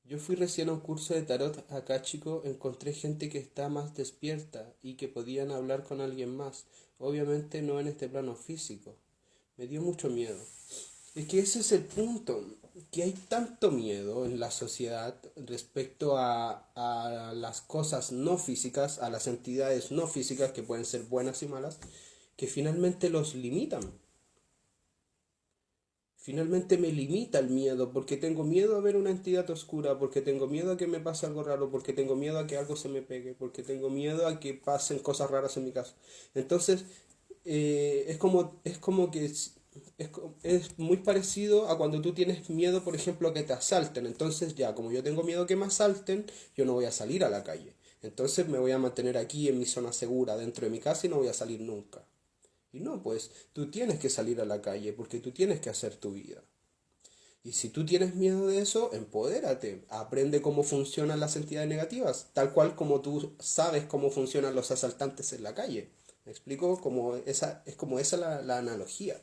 Yo fui recién a un curso de tarot acá, chico, encontré gente que está más despierta y que podían hablar con alguien más. Obviamente no en este plano físico. Me dio mucho miedo. Es que ese es el punto, que hay tanto miedo en la sociedad respecto a las cosas no físicas, a las entidades no físicas que pueden ser buenas y malas, que finalmente los limitan. Finalmente me limita el miedo, porque tengo miedo a ver una entidad oscura, porque tengo miedo a que me pase algo raro, porque tengo miedo a que algo se me pegue, porque tengo miedo a que pasen cosas raras en mi casa. Entonces, es como que es muy parecido a cuando tú tienes miedo, por ejemplo, a que te asalten. Entonces, ya, como yo tengo miedo a que me asalten, yo no voy a salir a la calle. Entonces me voy a mantener aquí en mi zona segura, dentro de mi casa y no voy a salir nunca. Y no, pues tú tienes que salir a la calle porque tú tienes que hacer tu vida. Y si tú tienes miedo de eso, empodérate, aprende cómo funcionan las entidades negativas, tal cual como tú sabes cómo funcionan los asaltantes en la calle. ¿Me explico? Es como esa la analogía.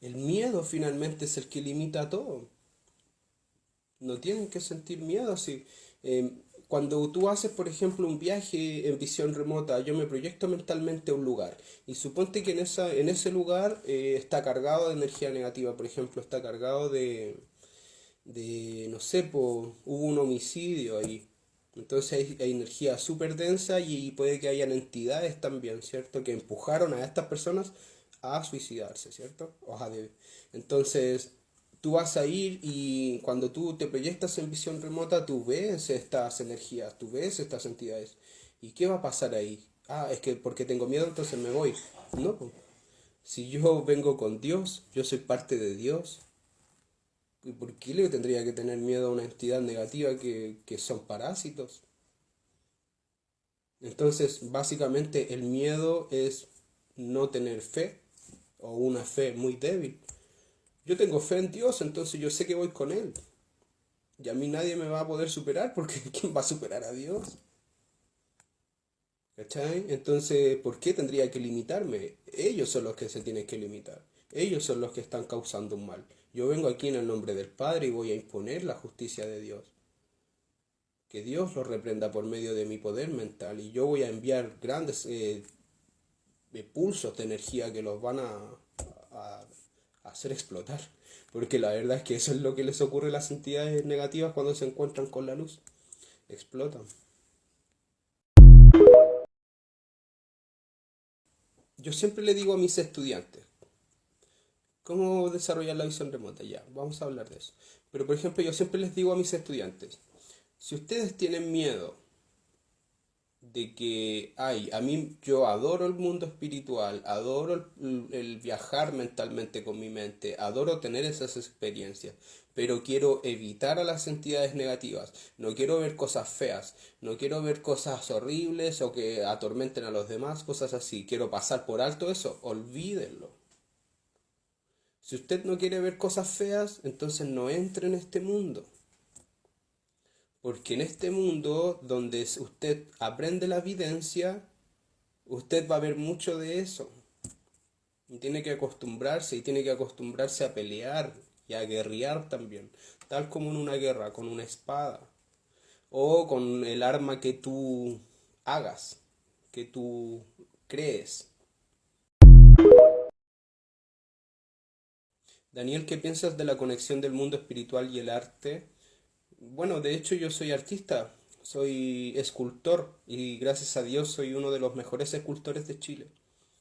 El miedo finalmente es el que limita todo. No tienen que sentir miedo si cuando tú haces, por ejemplo, un viaje en visión remota, yo me proyecto mentalmente a un lugar y suponte que en ese lugar está cargado de energía negativa, por ejemplo, está cargado no sé, hubo un homicidio ahí. Entonces hay energía súper densa y puede que hayan entidades también, ¿cierto? Que empujaron a estas personas a suicidarse, ¿cierto? Entonces tú vas a ir y cuando tú te proyectas en visión remota, tú ves estas energías, tú ves estas entidades. ¿Y qué va a pasar ahí? Ah, es que porque tengo miedo, entonces me voy. No, po. Si yo vengo con Dios, yo soy parte de Dios. ¿Y por qué le tendría que tener miedo a una entidad negativa que son parásitos? Entonces, básicamente el miedo es no tener fe o una fe muy débil. Yo tengo fe en Dios, entonces yo sé que voy con Él. Y a mí nadie me va a poder superar porque ¿quién va a superar a Dios? ¿Cachai? Entonces, ¿por qué tendría que limitarme? Ellos son los que se tienen que limitar. Ellos son los que están causando un mal. Yo vengo aquí en el nombre del Padre y voy a imponer la justicia de Dios. Que Dios los reprenda por medio de mi poder mental y yo voy a enviar grandes pulsos de energía que los van a hacer explotar. Porque la verdad es que eso es lo que les ocurre a las entidades negativas cuando se encuentran con la luz. Explotan. Yo siempre le digo a mis estudiantes, ¿cómo desarrollar la visión remota? Ya, vamos a hablar de eso. Pero por ejemplo, yo siempre les digo a mis estudiantes, si ustedes tienen miedo de que, ay, a mí yo adoro el mundo espiritual, adoro el viajar mentalmente con mi mente, adoro tener esas experiencias, pero quiero evitar a las entidades negativas, no quiero ver cosas feas, no quiero ver cosas horribles o que atormenten a los demás, cosas así, quiero pasar por alto eso, olvídenlo. Si usted no quiere ver cosas feas, entonces no entre en este mundo. Porque en este mundo donde usted aprende la evidencia, usted va a ver mucho de eso. Y tiene que acostumbrarse, y tiene que acostumbrarse a pelear y a guerrear también. Tal como en una guerra, con una espada. O con el arma que tú hagas, que tú crees. Daniel, ¿qué piensas de la conexión del mundo espiritual y el arte? Bueno, de hecho yo soy artista, soy escultor y gracias a Dios soy uno de los mejores escultores de Chile.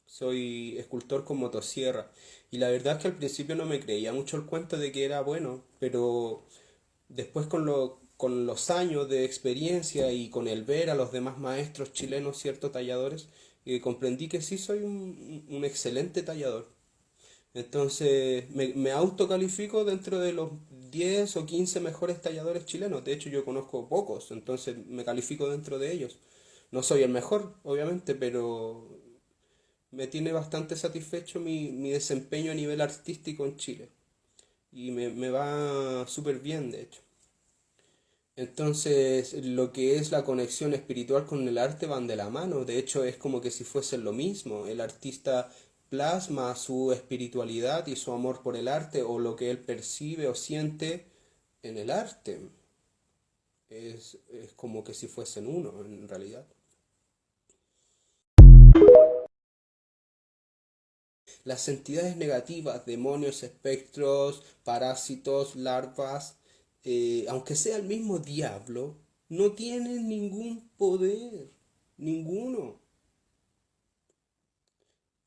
Soy escultor con motosierra. Y la verdad es que al principio no me creía mucho el cuento de que era bueno, pero después con los años de experiencia y con el ver a los demás maestros chilenos, ciertos talladores, comprendí que sí soy un excelente tallador. Entonces me autocalifico dentro de los 10 o 15 mejores talladores chilenos. De hecho, yo conozco pocos, entonces me califico dentro de ellos. No soy el mejor, obviamente, pero me tiene bastante satisfecho mi desempeño a nivel artístico en Chile. Y me va súper bien, de hecho. Entonces, lo que es la conexión espiritual con el arte van de la mano. De hecho, es como que si fuesen lo mismo. El artista plasma su espiritualidad y su amor por el arte o lo que él percibe o siente en el arte. Es como que si fuesen uno, en realidad. Las entidades negativas, demonios, espectros, parásitos, larvas, aunque sea el mismo diablo, no tienen ningún poder. Ninguno.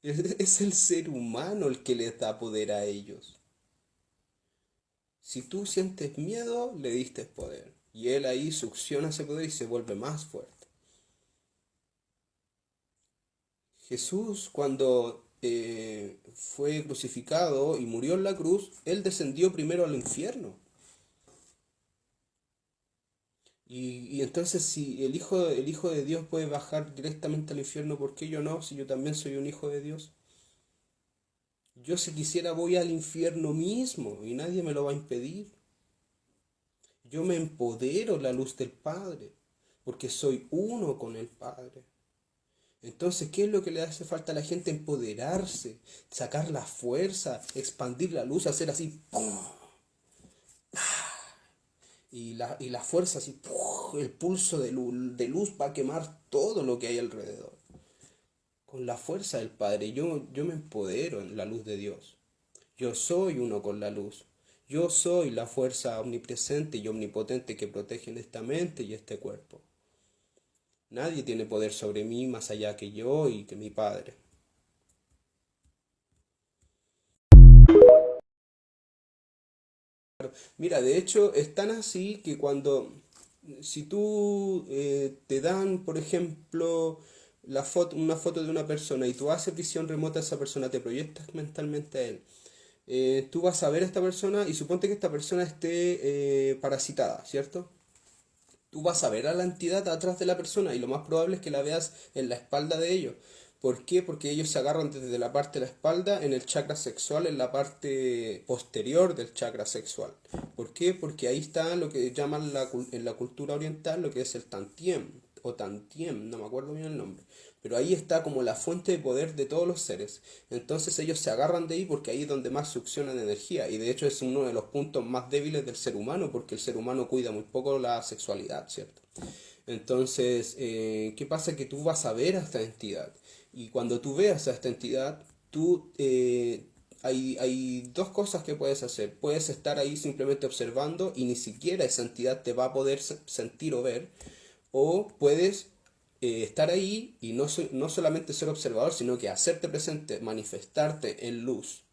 Es el ser humano el que les da poder a ellos. Si tú sientes miedo, le diste poder. Y él ahí succiona ese poder y se vuelve más fuerte. Jesús, cuando fue crucificado y murió en la cruz, él descendió primero al infierno. Y entonces si el hijo de Dios puede bajar directamente al infierno, ¿por qué yo no? Si yo también soy un hijo de Dios. Yo si quisiera voy al infierno mismo y nadie me lo va a impedir. Yo me empodero la luz del Padre, porque soy uno con el Padre. Entonces, ¿qué es lo que le hace falta a la gente? Empoderarse, sacar la fuerza, expandir la luz, hacer así, ¡pum! Y la fuerza así, ¡pum! El pulso de luz va a quemar todo lo que hay alrededor. Con la fuerza del Padre, yo me empodero en la luz de Dios. Yo soy uno con la luz. Yo soy la fuerza omnipresente y omnipotente que protege esta mente y este cuerpo. Nadie tiene poder sobre mí más allá que yo y que mi Padre. Mira, de hecho, es tan así que si tú te dan, por ejemplo, una foto de una persona y tú haces visión remota a esa persona, te proyectas mentalmente a él, tú vas a ver a esta persona y suponte que esta persona esté parasitada, ¿cierto? Tú vas a ver a la entidad atrás de la persona y lo más probable es que la veas en la espalda de ellos. ¿Por qué? Porque ellos se agarran desde la parte de la espalda en el chakra sexual, en la parte posterior del chakra sexual. ¿Por qué? Porque ahí está lo que llaman en la cultura oriental lo que es el tantiem o tantiem, no me acuerdo bien el nombre. Pero ahí está como la fuente de poder de todos los seres. Entonces ellos se agarran de ahí porque ahí es donde más succionan energía. Y de hecho es uno de los puntos más débiles del ser humano porque el ser humano cuida muy poco la sexualidad, ¿cierto? Entonces, ¿qué pasa? Que tú vas a ver a esta entidad. Y cuando tú veas a esta entidad, hay dos cosas que puedes hacer. Puedes estar ahí simplemente observando y ni siquiera esa entidad te va a poder sentir o ver. O puedes estar ahí y no solamente ser observador, sino que hacerte presente, manifestarte en luz.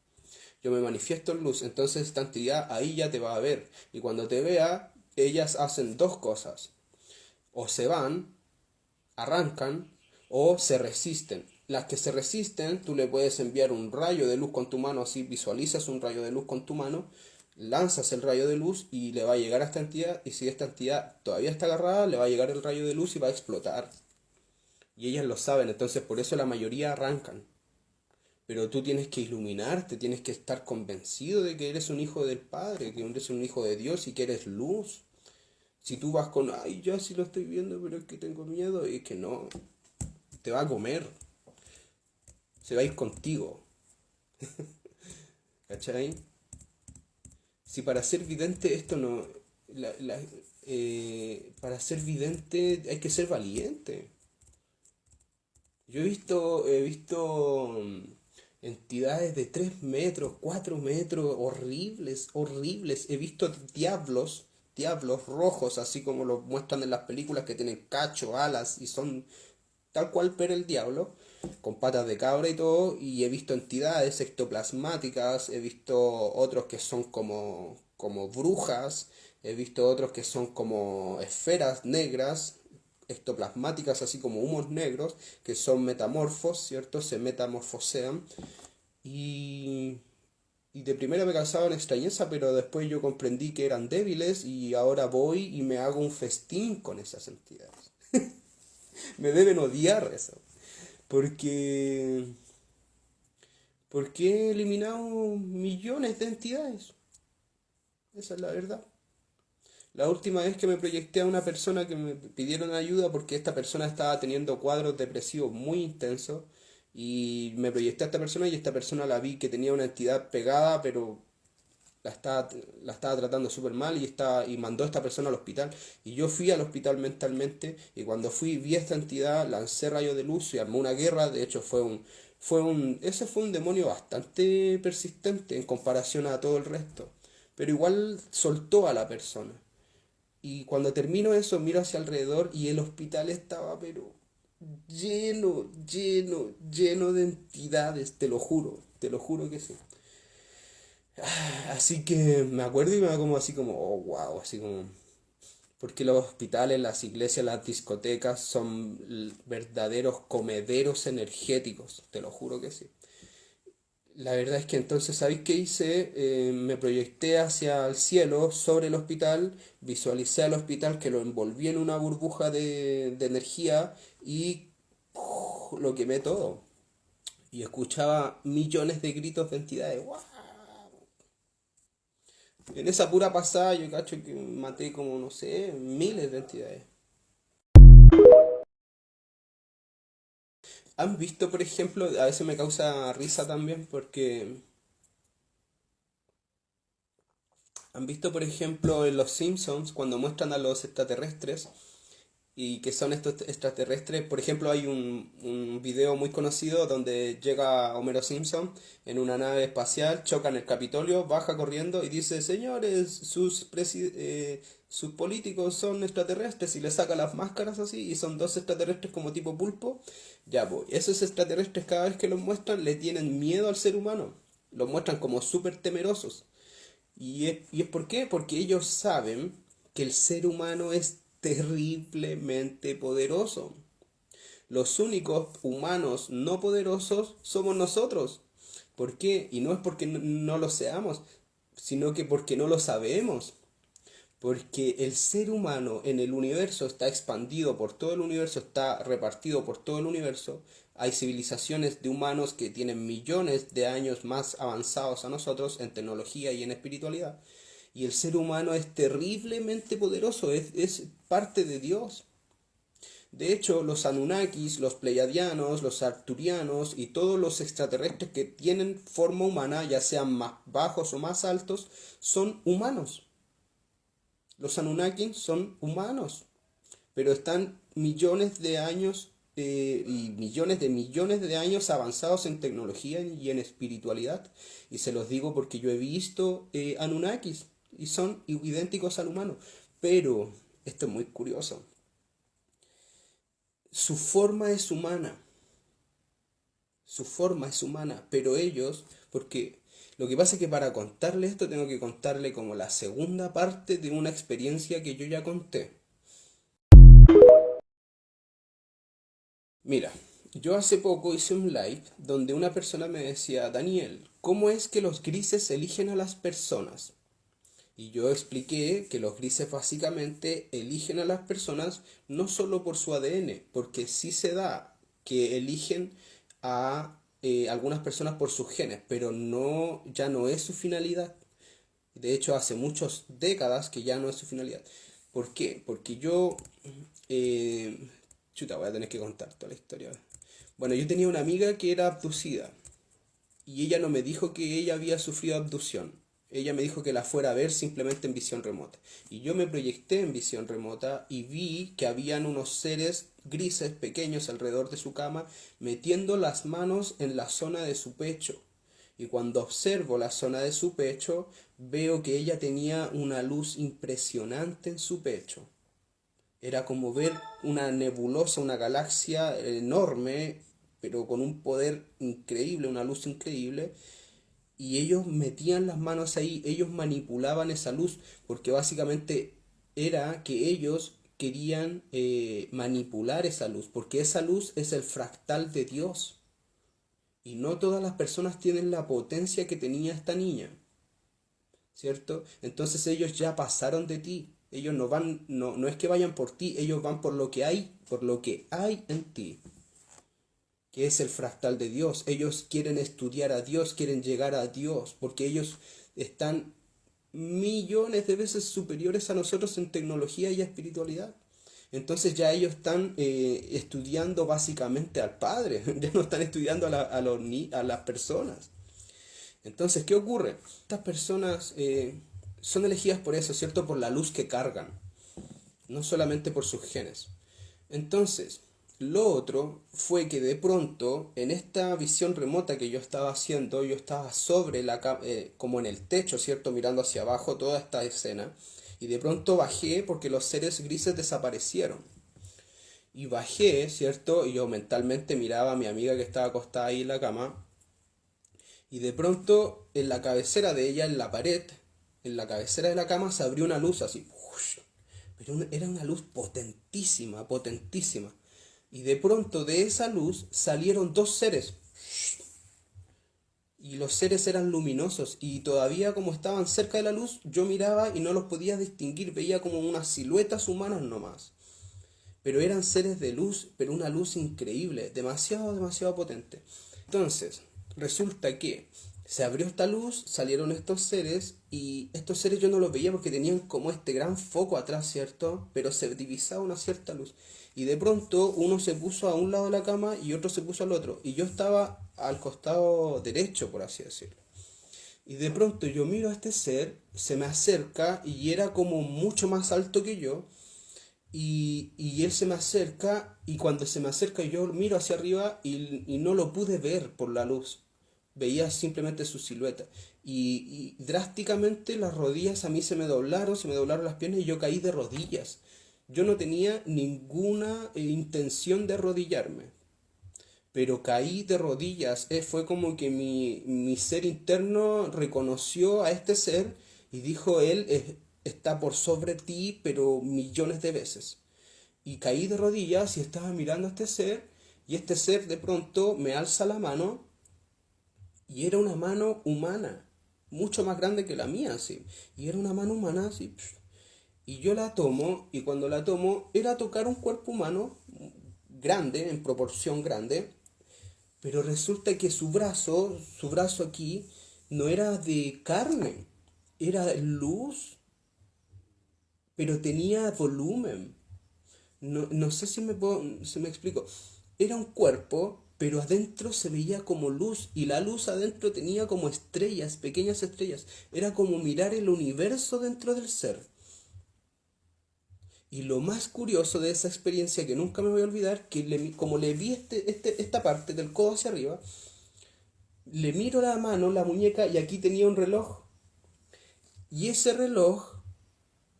Yo me manifiesto en luz, entonces esta entidad ahí ya te va a ver. Y cuando te vea, ellas hacen dos cosas. O se van, arrancan, o se resisten. Las que se resisten, tú le puedes enviar un rayo de luz con tu mano, así visualizas un rayo de luz con tu mano, lanzas el rayo de luz y le va a llegar a esta entidad, y si esta entidad todavía está agarrada, le va a llegar el rayo de luz y va a explotar. Y ellas lo saben, entonces por eso la mayoría arrancan. Pero tú tienes que iluminarte, tienes que estar convencido de que eres un hijo del Padre, que eres un hijo de Dios y que eres luz. Si tú vas con, ay, yo sí lo estoy viendo, pero es que tengo miedo, y es que no, te va a comer, se va a ir contigo, ¿cachai? Si para ser vidente esto no, para ser vidente hay que ser valiente. Yo he visto entidades de 3 metros, 4 metros, horribles, horribles. He visto diablos rojos, así como los muestran en las películas que tienen cacho, alas y son tal cual pero el diablo, con patas de cabra y todo. Y he visto entidades ectoplasmáticas, he visto otros que son como brujas, he visto otros que son como esferas negras ectoplasmáticas, así como humos negros, que son metamorfos, ¿cierto? Se metamorfosean. Y, y de primera me causaban extrañeza, pero después yo comprendí que eran débiles y ahora voy y me hago un festín con esas entidades. Me deben odiar eso, porque, porque he eliminado millones de entidades. Esa es la verdad. La última vez que me proyecté a una persona que me pidieron ayuda porque esta persona estaba teniendo cuadros depresivos muy intensos y me proyecté a esta persona y esta persona la vi que tenía una entidad pegada, pero la estaba, la estaba tratando súper mal y mandó a esta persona al hospital. Y yo fui al hospital mentalmente y cuando fui vi a esta entidad, lancé rayos de luz y armó una guerra. De hecho ese fue un demonio bastante persistente en comparación a todo el resto. Pero igual soltó a la persona. Y cuando termino eso, miro hacia alrededor y el hospital estaba, pero lleno de entidades, te lo juro que sí. Así que me acuerdo y me da como así como, oh, wow, así como, porque los hospitales, las iglesias, las discotecas son verdaderos comederos energéticos, te lo juro que sí. La verdad es que entonces, ¿sabéis qué hice? Me proyecté hacia el cielo sobre el hospital, visualicé al hospital que lo envolví en una burbuja de energía y lo quemé todo. Y escuchaba millones de gritos de entidades. ¡Guau! En esa pura pasada yo cacho que maté como, no sé, miles de entidades. ¿Han visto, por ejemplo, a veces me causa risa también porque han visto, por ejemplo, en Los Simpsons cuando muestran a los extraterrestres y que son estos extraterrestres? Por ejemplo, hay un video muy conocido donde llega Homero Simpson en una nave espacial, choca en el Capitolio, baja corriendo y dice, señores, sus políticos son extraterrestres y le saca las máscaras así y son dos extraterrestres como tipo pulpo. Ya, pues, esos extraterrestres cada vez que los muestran le tienen miedo al ser humano. Los muestran como súper temerosos. ¿Y es por qué? Porque ellos saben que el ser humano es terriblemente poderoso. Los únicos humanos no poderosos somos nosotros. ¿Por qué? Y no es porque no lo seamos, sino que porque no lo sabemos. Porque el ser humano en el universo está expandido por todo el universo, está repartido por todo el universo. Hay civilizaciones de humanos que tienen millones de años más avanzados a nosotros en tecnología y en espiritualidad. Y el ser humano es terriblemente poderoso, es parte de Dios. De hecho, los Anunnakis, los Pleiadianos, los Arturianos y todos los extraterrestres que tienen forma humana, ya sean más bajos o más altos, son humanos. Los Anunnaki son humanos, pero están millones de años y millones de años avanzados en tecnología y en espiritualidad. Y se los digo porque yo he visto Anunnakis y son idénticos al humano. Pero esto es muy curioso. Su forma es humana, su forma es humana, pero ellos, porque lo que pasa es que para contarle esto tengo que contarle como la segunda parte de una experiencia que yo ya conté. Mira, yo hace poco hice un live donde una persona me decía, Daniel, ¿cómo es que los grises eligen a las personas? Y yo expliqué que los grises básicamente eligen a las personas no solo por su ADN, porque sí se da que eligen a algunas personas por sus genes, pero no, ya no es su finalidad. De hecho, hace muchas décadas que ya no es su finalidad. ¿Por qué? Porque yo... chuta, voy a tener que contar toda la historia. Bueno, yo tenía una amiga que era abducida y ella no me dijo que ella había sufrido abducción. Ella me dijo que la fuera a ver simplemente en visión remota. Y yo me proyecté en visión remota y vi que habían unos seres grises pequeños alrededor de su cama metiendo las manos en la zona de su pecho. Y cuando observo la zona de su pecho, veo que ella tenía una luz impresionante en su pecho. Era como ver una nebulosa, una galaxia enorme, pero con un poder increíble, una luz increíble. Y ellos metían las manos ahí, ellos manipulaban esa luz, porque básicamente era que ellos querían manipular esa luz, porque esa luz es el fractal de Dios. Y no todas las personas tienen la potencia que tenía esta niña, ¿cierto? Entonces ellos ya pasaron de ti. Ellos no van, no es que vayan por ti, ellos van por lo que hay en ti, que es el fractal de Dios. Ellos quieren estudiar a Dios, quieren llegar a Dios, porque ellos están millones de veces superiores a nosotros en tecnología y espiritualidad. Entonces ya ellos están estudiando básicamente al Padre, ya no están estudiando a las personas. Entonces, ¿qué ocurre? Estas personas son elegidas por eso, ¿cierto? Por la luz que cargan, no solamente por sus genes. Entonces, lo otro fue que de pronto, en esta visión remota que yo estaba haciendo, yo estaba sobre como en el techo, ¿cierto? Mirando hacia abajo toda esta escena. Y de pronto bajé porque los seres grises desaparecieron. Y bajé, ¿cierto? Y yo mentalmente miraba a mi amiga que estaba acostada ahí en la cama. Y de pronto, en la cabecera de ella, en la pared, en la cabecera de la cama, se abrió una luz así. Pero era una luz potentísima, potentísima. Y de pronto de esa luz salieron dos seres. Y los seres eran luminosos. Y todavía como estaban cerca de la luz, yo miraba y no los podía distinguir. Veía como unas siluetas humanas nomás. Pero eran seres de luz, pero una luz increíble. Demasiado, demasiado potente. Entonces, resulta que se abrió esta luz, salieron estos seres y estos seres yo no los veía porque tenían como este gran foco atrás, ¿cierto? Pero se divisaba una cierta luz. Y de pronto uno se puso a un lado de la cama y otro se puso al otro. Y yo estaba al costado derecho, por así decirlo. Y de pronto yo miro a este ser, se me acerca y era como mucho más alto que yo. Y él se me acerca y cuando se me acerca yo miro hacia arriba y no lo pude ver por la luz. Veía simplemente su silueta. Y drásticamente las rodillas a mí se me doblaron las piernas y yo caí de rodillas. Yo no tenía ninguna intención de arrodillarme, pero caí de rodillas. Fue como que mi ser interno reconoció a este ser y dijo, él está por sobre ti, pero millones de veces. Y caí de rodillas y estaba mirando a este ser y este ser de pronto me alza la mano y era una mano humana, mucho más grande que la mía, así. Y era una mano humana, así. Y yo la tomo, y cuando la tomo, era tocar un cuerpo humano grande, en proporción grande, pero resulta que su brazo aquí, no era de carne, era luz, pero tenía volumen. No sé si me explico. Era un cuerpo, pero adentro se veía como luz y la luz adentro tenía como estrellas, pequeñas estrellas. Era como mirar el universo dentro del ser. Y lo más curioso de esa experiencia que nunca me voy a olvidar, que como le vi esta parte del codo hacia arriba, le miro la mano, la muñeca, y aquí tenía un reloj. Y ese reloj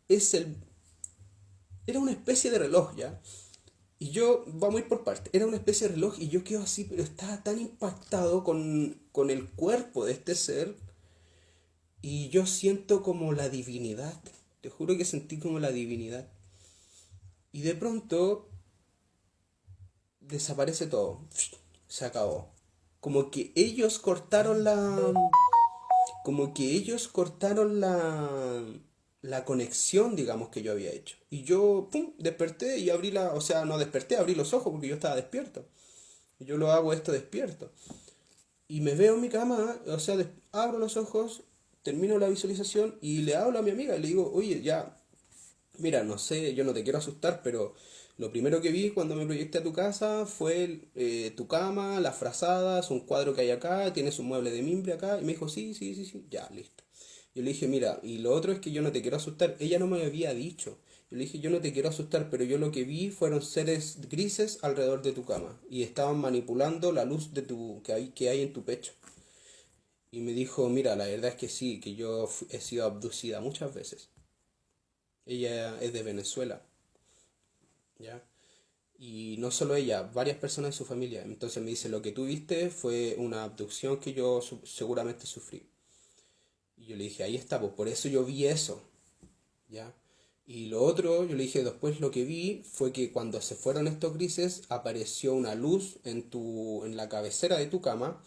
es el... Era una especie de reloj, ¿ya? Y yo, vamos a ir por partes, era una especie de reloj y yo quedo así, pero estaba tan impactado con el cuerpo de este ser y yo siento como la divinidad, te juro que sentí como la divinidad. Y de pronto desaparece todo, se acabó. Como que ellos cortaron como que ellos cortaron la conexión, digamos, que yo había hecho. Y yo, pum, desperté y abrí o sea, no desperté, abrí los ojos porque yo estaba despierto. Yo lo hago esto despierto. Y me veo en mi cama, o sea, abro los ojos, termino la visualización y le hablo a mi amiga y le digo, oye, ya, mira, no sé, yo no te quiero asustar, pero lo primero que vi cuando me proyecté a tu casa fue tu cama, las frazadas, un cuadro que hay acá, tienes un mueble de mimbre acá. Y me dijo, sí, sí, sí, sí, ya, listo. Yo le dije, mira, y lo otro es que yo no te quiero asustar. Ella no me había dicho. Yo le dije, yo no te quiero asustar, pero yo lo que vi fueron seres grises alrededor de tu cama y estaban manipulando la luz que hay en tu pecho. Y me dijo, mira, la verdad es que sí, que yo he sido abducida muchas veces. Ella es de Venezuela, ¿ya? Y no solo ella, varias personas de su familia. Entonces me dice, lo que tú viste fue una abducción que yo seguramente sufrí. Y yo le dije, ahí está, pues por eso yo vi eso, ¿ya? Y lo otro, yo le dije, después lo que vi fue que cuando se fueron estos grises, apareció una luz en la cabecera de tu cama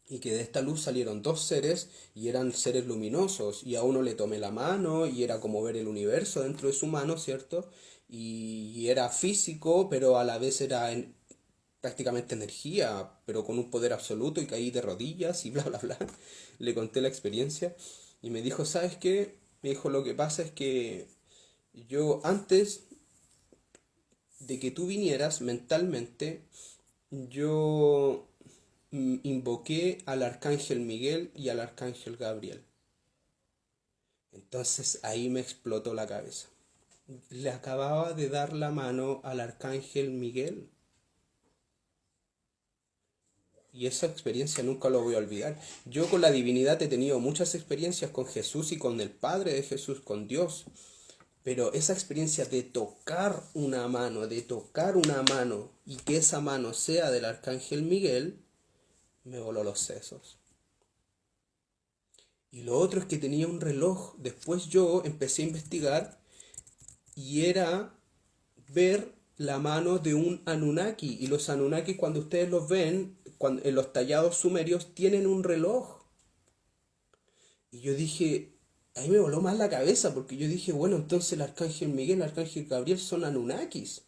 y que de esta luz salieron dos seres y eran seres luminosos y a uno le tomé la mano y era como ver el universo dentro de su mano, ¿cierto? Y era físico, pero a la vez era prácticamente energía, pero con un poder absoluto y caí de rodillas y bla, bla, bla. Le conté la experiencia y me dijo, ¿sabes qué? Me dijo, lo que pasa es que yo antes de que tú vinieras mentalmente, yo invoqué al arcángel Miguel y al arcángel Gabriel. Entonces ahí me explotó la cabeza. Le acababa de dar la mano al arcángel Miguel. Y esa experiencia nunca lo voy a olvidar. Yo con la divinidad he tenido muchas experiencias con Jesús y con el Padre de Jesús, con Dios. Pero esa experiencia de tocar una mano y que esa mano sea del arcángel Miguel, me voló los sesos. Y lo otro es que tenía un reloj. Después yo empecé a investigar y era ver la mano de un Anunnaki. Y los Anunnaki, cuando ustedes los ven, en los tallados sumerios, tienen un reloj. Y yo dije, ahí me voló más la cabeza, porque yo dije, bueno, entonces el arcángel Miguel, el arcángel Gabriel son Anunnakis.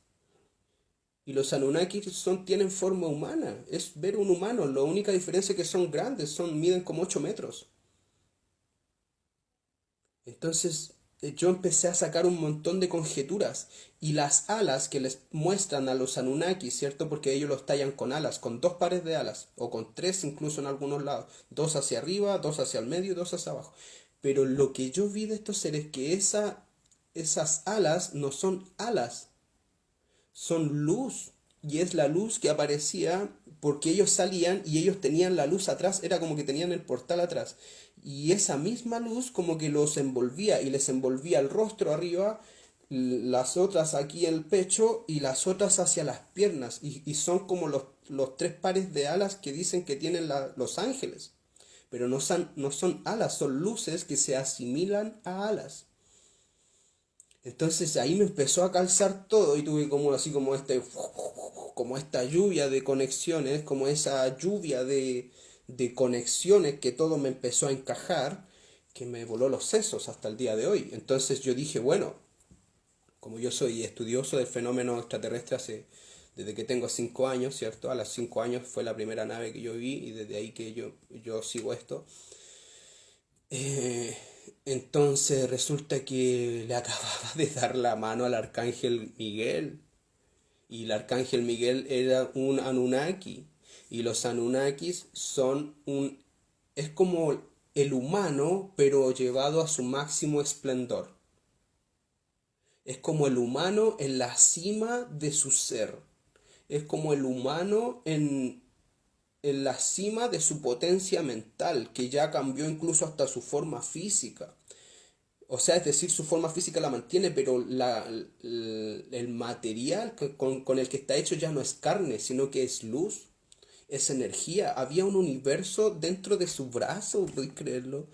Y los Anunnakis tienen forma humana. Es ver un humano. La única diferencia es que son grandes, miden como 8 metros. Entonces yo empecé a sacar un montón de conjeturas y las alas que les muestran a los Anunnaki, ¿cierto? Porque ellos los tallan con alas, con dos pares de alas, o con tres incluso en algunos lados, dos hacia arriba, dos hacia el medio y dos hacia abajo. Pero lo que yo vi de estos seres es que esas alas no son alas, son luz. Y es la luz que aparecía porque ellos salían y ellos tenían la luz atrás, era como que tenían el portal atrás. Y esa misma luz como que los envolvía y les envolvía el rostro arriba, las otras aquí en el pecho y las otras hacia las piernas. Y son como los tres pares de alas que dicen que tienen los ángeles. Pero no son alas, son luces que se asimilan a alas. Entonces ahí me empezó a calzar todo y tuve como así como esta lluvia de conexiones, como esa lluvia de conexiones que todo me empezó a encajar, que me voló los sesos hasta el día de hoy. Entonces yo dije, bueno, como yo soy estudioso del fenómeno extraterrestre desde que tengo 5 años, ¿cierto? A los 5 años fue la primera nave que yo vi y desde ahí que yo sigo esto. Eh, entonces resulta que le acababa de dar la mano al arcángel Miguel. Y el arcángel Miguel era un Anunnaki. Y los Anunnakis es como el humano, pero llevado a su máximo esplendor. Es como el humano en la cima de su ser. Es como el humano en la cima de su potencia mental, que ya cambió incluso hasta su forma física. O sea, es decir, su forma física la mantiene, pero el material con el que está hecho ya no es carne, sino que es luz, es energía. Había un universo dentro de su brazo, ¿podéis creerlo?